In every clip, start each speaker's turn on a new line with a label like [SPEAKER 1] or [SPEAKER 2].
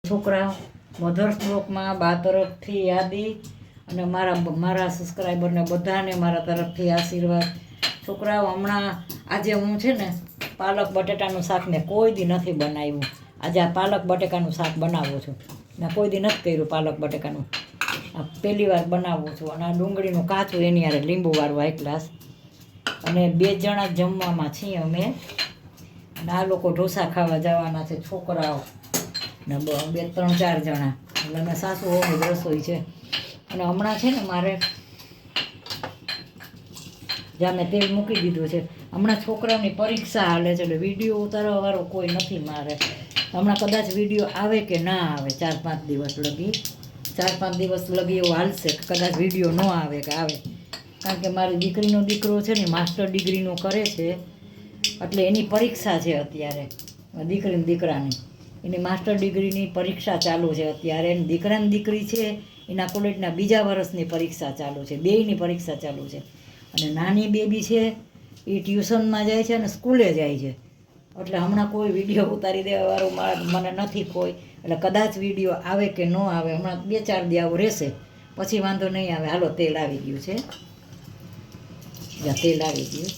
[SPEAKER 1] છોકરા મધર્સ બ્લોકમાં બા તરફથી યાદી અને મારા સબસ્ક્રાઈબરને બધાને મારા તરફથી આશીર્વાદ. છોકરાઓ હમણાં આજે હું છે ને પાલક બટેટાનું શાક મેં કોઈ દી નથી બનાવ્યું. આજે આ પાલક બટેકાનું શાક બનાવું છું. મેં કોઈ દી નથી કર્યું પાલક બટેકાનું, આ પહેલી વાર બનાવું છું. અને આ ડુંગળીનું કાચું એની યારે લીંબુવાળું એક ગ્લાસ. અને 2 જણા જમવામાં છીએ અમે. અને આ લોકો ઢોસા ખાવા જવાના છે છોકરાઓ ને 2-3-4 જણા. એટલે અમે સાસુ વહુની જ રસોઈ છે. અને હમણાં છે ને મારે જ્યાં મેં તેલ મૂકી દીધું છે. હમણાં છોકરાઓની પરીક્ષા હાલે છે એટલે વિડીયો ઉતારવાવાળો કોઈ નથી મારે. હમણાં કદાચ વિડીયો આવે કે ના આવે 4-5 દિવસ લગી. 4-5 દિવસ લગી એવું હાલશે. કદાચ વિડીયો ન આવે કે આવે, કારણ કે મારી દીકરીનો દીકરો છે ને માસ્ટર ડિગ્રીનું કરે છે, એટલે એની પરીક્ષા છે અત્યારે. દીકરીને દીકરાની એની માસ્ટર ડિગ્રીની પરીક્ષા ચાલુ છે અત્યારે. દીકરાની દીકરી છે એના કોલેજના બીજા વર્ષની પરીક્ષા ચાલુ છે, બેયની પરીક્ષા ચાલુ છે. અને નાની બેબી છે એ ટ્યુશનમાં જાય છે અને સ્કૂલે જાય છે. એટલે હમણાં કોઈ વિડીયો ઉતારી દેવાવાળું મને નથી કોઈ. એટલે કદાચ વિડીયો આવે કે ન આવે, હમણાં 2-4 દી આવું રહેશે, પછી વાંધો નહીં આવે. હાલો, તેલ આવી ગયું છે. તેલ આવી ગયું.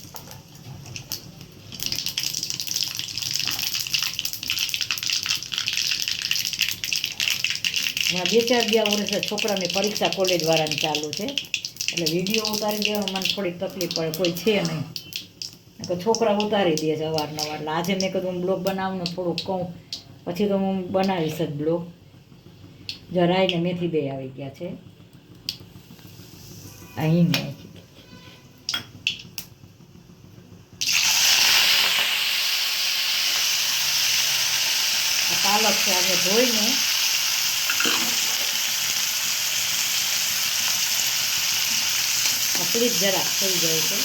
[SPEAKER 1] હમણાં 2-4 દી આવું રહેશે. છોકરાની પરીક્ષા કોલેજવાળાની ચાલુ છે એટલે વિડીયો ઉતારી દેવામાં મને થોડીક તકલીફ પડે, કોઈ છે નહીં. છોકરા ઉતારી દે છે અવારનવાર. એટલે આજે મેં કીધું હું બ્લોગ બનાવવાનું થોડુંક કહું, પછી તો હું બનાવીશ જ બ્લોગ. જરાય ને મેથી બે આવી ગયા છે. અહીં પાલક છે આજે ધોઈને પ્લીઝ જરાક થઈ જાય છે.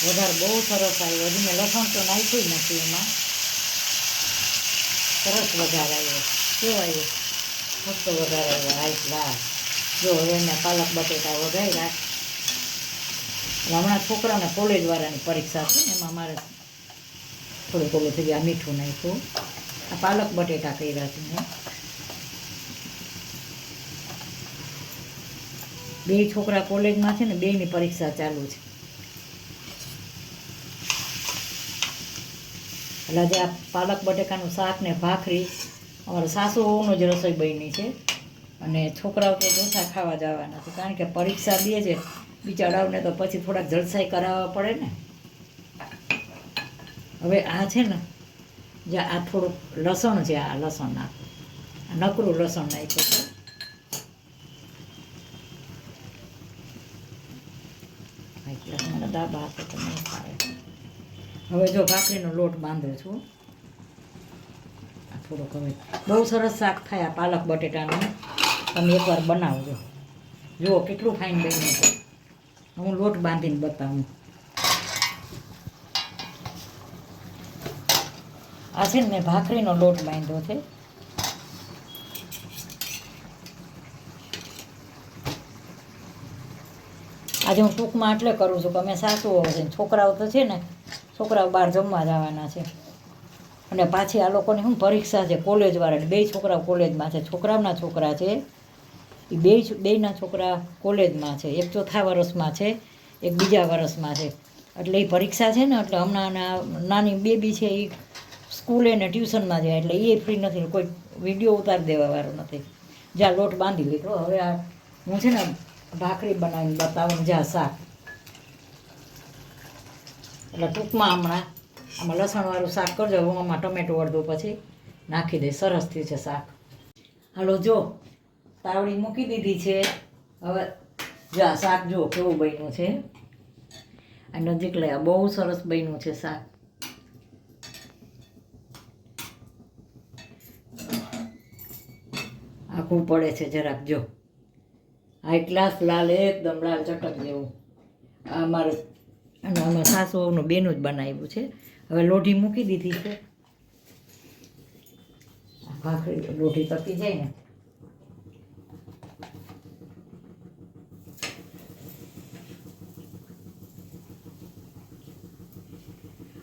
[SPEAKER 1] વઘાર બહુ સરસ આવ્યો. હજી મેં લસણ તો નાખ્યું નથી એમાં. સરસ વઘાર આવ્યો. કેવો આવ્યો? મસ્ત વઘાર આવ્યો. High class. જો હવે મેં પાલક બટેટા વઘાર્યા. હમણાં છોકરાને કોલેજવાળાની પરીક્ષા છે ને એમાં મારે થોડુંક ઓલું થઈ ગયા, મીઠું નાખ્યું. આ પાલક બટેટા કર્યા છે મેં. 2 છોકરા કોલેજમાં છે ને, 2ની પરીક્ષા ચાલુ છે. એટલે આજે આ પાલક બટેકાનું શાક ને ભાખરી અમારા સાસુ વહુનો જ રસોઈ બની છે. અને છોકરાઓ તો ઢોસા ખાવા જવાના છે, કારણ કે પરીક્ષા દે છે બિચારાઓને, તો પછી થોડાક જલસાઈ કરાવવા પડે ને. હવે આ છે ને, જે આ થોડુંક લસણ છે, આ લસણ નાખું, નકરું લસણ નાખ્યું છે. મને દાબા આપે તો નહીં ખાય. હવે જો ભાખરીનો લોટ બાંધું છું. આ થોડોક હવે બહુ સરસ શાક થાય આ પાલક બટેટાનું. તમે એકવાર બનાવજો. જુઓ કેટલું ફાઇન બન્યું છે. હું લોટ બાંધીને બતાવું. આ છે ને મેં ભાખરીનો લોટ બાંધ્યો છે. આજે હું ટૂંકમાં એટલે કરું છું કે અમે સાસુઓ છે, છોકરાઓ તો છે ને, છોકરાઓ બહાર જમવા જવાના છે. અને પાછી આ લોકોની શું પરીક્ષા છે કોલેજવાળાની. 2 છોકરાઓ કોલેજમાં છે. છોકરાઓના છોકરા છે એ બેયના છોકરા કોલેજમાં છે. એક 4થા વર્ષમાં છે, એક બીજા વર્ષમાં છે. એટલે એ પરીક્ષા છે ને, એટલે હમણાં નાની બેબી છે એ સ્કૂલે ને ટ્યુશનમાં જાય, એટલે એ ફ્રી નથી. કોઈ વિડીયો ઉતારી દેવાવાળો નથી. જ્યાં લોટ બાંધી લીધો. હવે આ હું છે ને ભાખરી બનાવીને બતાવું, જ્યાં શાક. એટલે ટૂંકમાં હમણાં આમાં લસણવાળું શાક કરજો. હું આમાં ટમેટું અડધું પછી નાખી દઈશ. સરસ થયું છે શાક. હાલો, જો તાવડી મૂકી દીધી છે. હવે જ્યાં શાક જો કેવું બન્યું છે. આ નજીક લઈ બહુ સરસ બન્યું છે શાક. આખું પડે છે જરાક જો. હાઈ ક્લાસ લાલ, એકદમ લાલ ચટક જેવું. આ અમારે અને આમાં સાસુનું બેનું જ બનાવ્યું છે. હવે લોઢી મૂકી દીધી છે. ભાખરી લોઢી તપી જાય ને.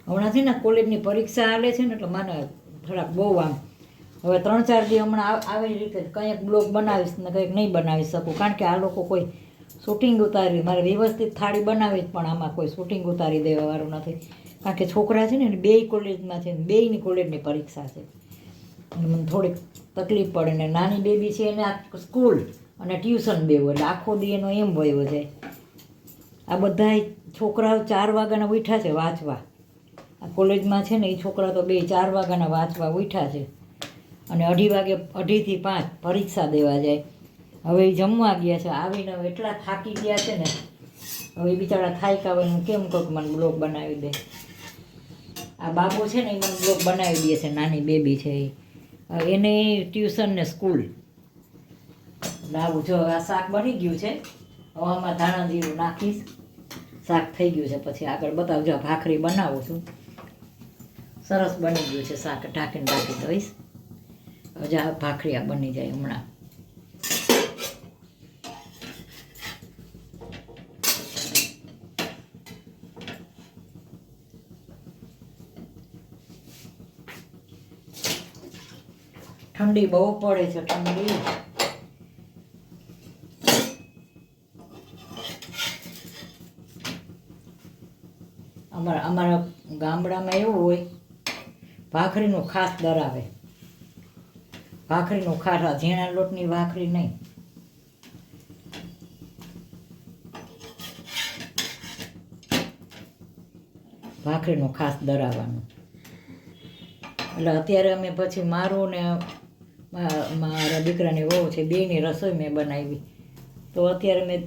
[SPEAKER 1] હમણાં છે ને કોલેજની પરીક્ષા હાલે છે ને એટલે મને થોડાક બહુ આમ હવે 3-4 દી હમણાં આવી રીતે કંઈક બ્લોગ બનાવીશ ને કંઈક નહીં બનાવી શકું, કારણ કે આ લોકો કોઈ શૂટિંગ ઉતારી મારે વ્યવસ્થિત થાળી બનાવી જ, પણ આમાં કોઈ શૂટિંગ ઉતારી દેવાવાળું નથી, કારણ કે છોકરા છે ને બેય કોલેજમાં છે, બેયની કોલેજની પરીક્ષા છે અને મને થોડીક તકલીફ પડે ને નાની બેબી છે એને આ સ્કૂલ અને ટ્યુશન બેવું એટલે આખો દી એનો એમ વયો જાય. આ બધા છોકરાઓ 4 વાગ્યાના ઉઠ્યા છે વાંચવા, આ કોલેજમાં છે ને એ છોકરા તો 4 વાગ્યાના વાંચવા ઉઠ્યા છે અને 2:30 વાગે 2:30 થી 5 પરીક્ષા દેવા જાય. હવે એ જમવા ગયા છે, આવીને હવે એટલા થાકી ગયા છે ને, હવે એ બિચારા થાક્યા હોય હું કેમ કહું મને બ્લોગ બનાવી દે. આ બાબો છે ને એ મને બ્લોગ બનાવી દે છે, નાની બેબી છે એને ટ્યુશન ને સ્કૂલ. આવું જો આ શાક બની ગયું છે, હવે આમાં ધાણા જીરું નાખીશ, શાક થઈ ગયું છે, પછી આગળ બતાવજો. ભાખરી બનાવું છું, સરસ બની ગયું છે શાક, ઢાંકીને ઢાંકી દઈશ. હવે આ ભાખરી આ બની જાય હમણાં. ઠંડી બહુ પડે છે, ઠંડી. અમારા ગામડામાં એવું હોય ભાખરીનું ખાસ ધરાવે, ભાખરીનું ખાસ, આ ઝીણા લોટની ભાખરી નહીં. ભાખરીનું ખાસ ધરાવવાનું. એટલે અત્યારે અમે પછી મારું ને મારા દીકરાની વહુ છે બેયની રસોઈ મેં બનાવી. તો અત્યારે મેં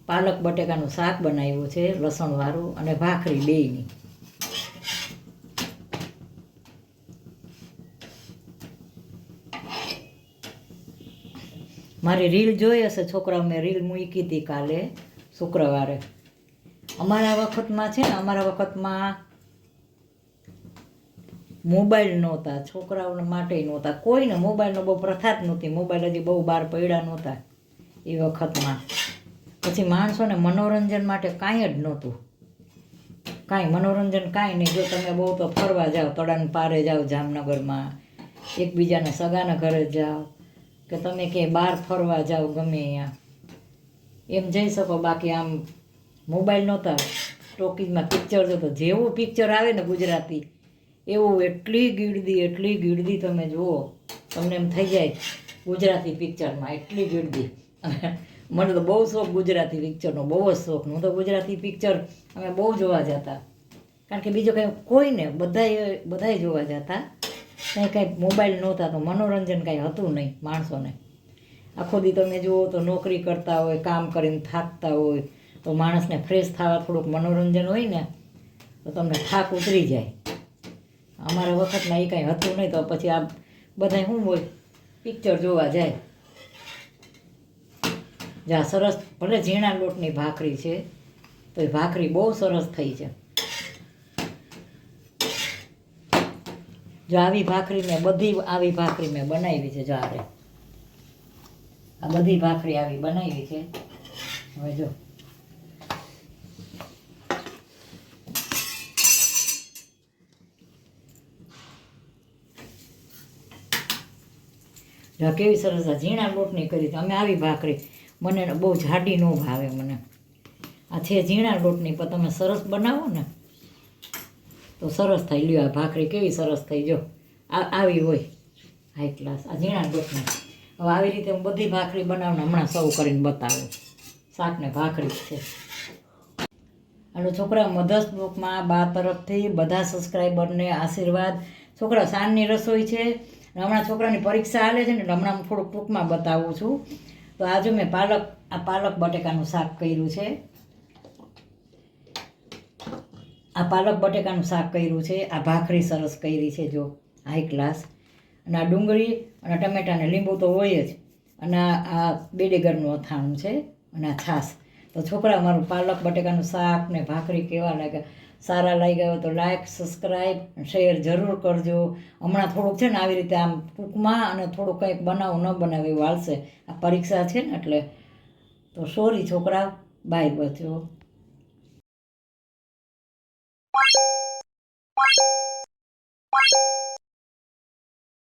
[SPEAKER 1] પાલક બટેકાનું શાક બનાવ્યું છે લસણવાળું અને ભાખરી બેયની. મારી રીલ જોઈ હશે છોકરાઓ, મેં રીલ મૂકી હતી કાલે શુક્રવારે. અમારા વખતમાં છે ને, અમારા વખતમાં મોબાઈલ નહોતા, છોકરાઓને માટે નહોતા, કોઈને મોબાઈલનો બહુ પ્રથા જ નહોતી, મોબાઈલ હજી બહુ બહાર પડ્યા નહોતા એ વખતમાં. પછી માણસોને મનોરંજન માટે કાંઈ જ નહોતું, કાંઈ મનોરંજન કાંઈ નહીં. જો તમે બહુ તો ફરવા જાઓ, તળાને પારે જાઓ જામનગરમાં, એકબીજાને સગાના ઘરે જાઓ, કે તમે ક્યાંય બહાર ફરવા જાઓ ગમે અહીંયા એમ જઈ શકો. બાકી આમ મોબાઈલ નહોતા, ટોકીઝમાં પિક્ચર જોતો, જેવું પિક્ચર આવે ને ગુજરાતી એવું એટલી ગીર્દી તમે જુઓ, તમને એમ થઈ જાય ગુજરાતી પિક્ચરમાં, એટલી ગીર્દી. મને તો બહુ શોખ ગુજરાતી પિક્ચરનો, બહુ જ શોખ. હું તો ગુજરાતી પિક્ચર અમે બહુ જોવા જતા, કારણ કે બીજો કંઈ કોઈને બધાય જોવા જતા. કંઈ મોબાઈલ નહોતા તો મનોરંજન કાંઈ હતું નહીં માણસોને. આખો દી તમે જુઓ તો નોકરી કરતા હોય, કામ કરીને થાકતા હોય, તો માણસને ફ્રેશ થવા થોડુંક મનોરંજન હોય ને તો તમને થાક ઉતરી જાય. અમારા વખતમાં એ કાંઈ હતું નહીં, તો પછી આ બધાય શું હોય પિક્ચર જોવા જાય. જ્યાં સરસ, ભલે ઝીણા લોટની ભાખરી છે તો એ ભાખરી બહુ સરસ થઈ છે. જો આવી ભાખરી મેં બધી આવી ભાખરી મેં બનાવી છે. જો આ બધી ભાખરી આવી બનાવી છે. હવે જો કેવી સરસ ઝીણા લોટની કરી છે અમે આવી ભાખરી. મને બહુ જાડી ન ભાવે મને, આ છે ઝીણા લોટની, પણ તમે સરસ બનાવો ને તો સરસ થઈ. લ્યો આ ભાખરી કેવી સરસ થઈ. જો આવી હોય હાઈ ક્લાસ, આ ઝીણા લોટની. હવે આવી રીતે હું બધી ભાખરી બનાવું ને હમણાં સર્વ કરીને બતાવું. શાક ને ભાખરી છે. અને છોકરા મધર્સ બ્લોકમાં બા તરફથી બધા સબસ્ક્રાઈબરને આશીર્વાદ. છોકરા સાંજની રસોઈ છે, હમણાં છોકરાની પરીક્ષા હાલે છે ને એટલે હમણાં હું થોડુંક ટૂંકમાં બતાવું છું. તો આજે મેં પાલક બટેકાનું શાક કર્યું છે. આ પાલક બટેકાનું શાક કર્યું છે. આ ભાખરી સરસ કરી છે જો હાઈ ક્લાસ. અને આ ડુંગળી અને ટમેટાં ને લીંબુ તો હોય જ. અને આ બેડેગરનું અથાણું છે અને આ છાશ. તો છોકરા મારું પાલક બટેકાનું શાક ને ભાખરી કેવા લાગ્યા? સારા લાગ્યા હોય તો લાઈક, સબસ્ક્રાઈબ, શેર જરૂર કરજો. હમણાં થોડુંક છે ને આવી રીતે આમ ટૂંકમાં અને થોડુંક કંઈક બનાવું ન બનાવે એવું હાલશે. આ પરીક્ષા છે ને એટલે. તો સોરી છોકરા, બાય બચ્ચો.